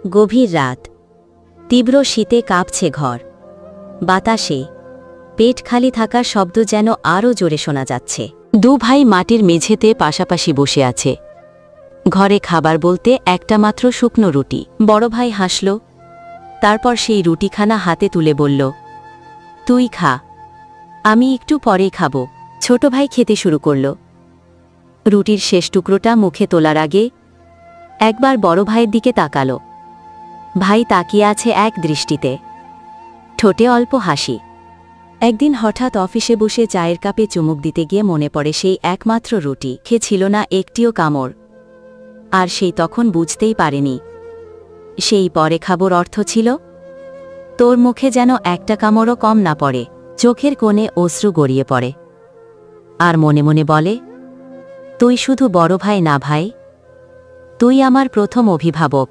গভীর রাত, তীব্র শীতে কাঁপছে ঘর। বাতাসে পেট খালি থাকার শব্দ যেন আরও জোরে শোনা যাচ্ছে। দু ভাই মাটির মেঝেতে পাশাপাশি বসে আছে। ঘরে খাবার বলতে একটা মাত্র শুকনো রুটি। বড় ভাই হাসল, তারপর সেই রুটিখানা হাতে তুলে বলল, তুই খা, আমি একটু পরেই খাব। ছোট ভাই খেতে শুরু করল। রুটির শেষ টুকরোটা মুখে তোলার আগে একবার বড় ভাইয়ের দিকে তাকাল। ভাই তাকিয়ে আছে এক দৃষ্টিতে, ঠোঁটে অল্প হাসি। একদিন হঠাৎ অফিসে বসে চায়ের কাপে চুমুক দিতে গিয়ে মনে পড়ে সেই একমাত্র রুটি। খেয়েছিল না একটিও কামড়। আর সেই তখন বুঝতেই পারেনি সেই পরে খাবার অর্থ ছিল তোর মুখে যেন একটা কামড়ও কম না পড়ে। চোখের কোণে অশ্রু গড়িয়ে পড়ে, আর মনে মনে বলে, তুই শুধু বড় ভাই না ভাই, তুই আমার প্রথম অভিভাবক।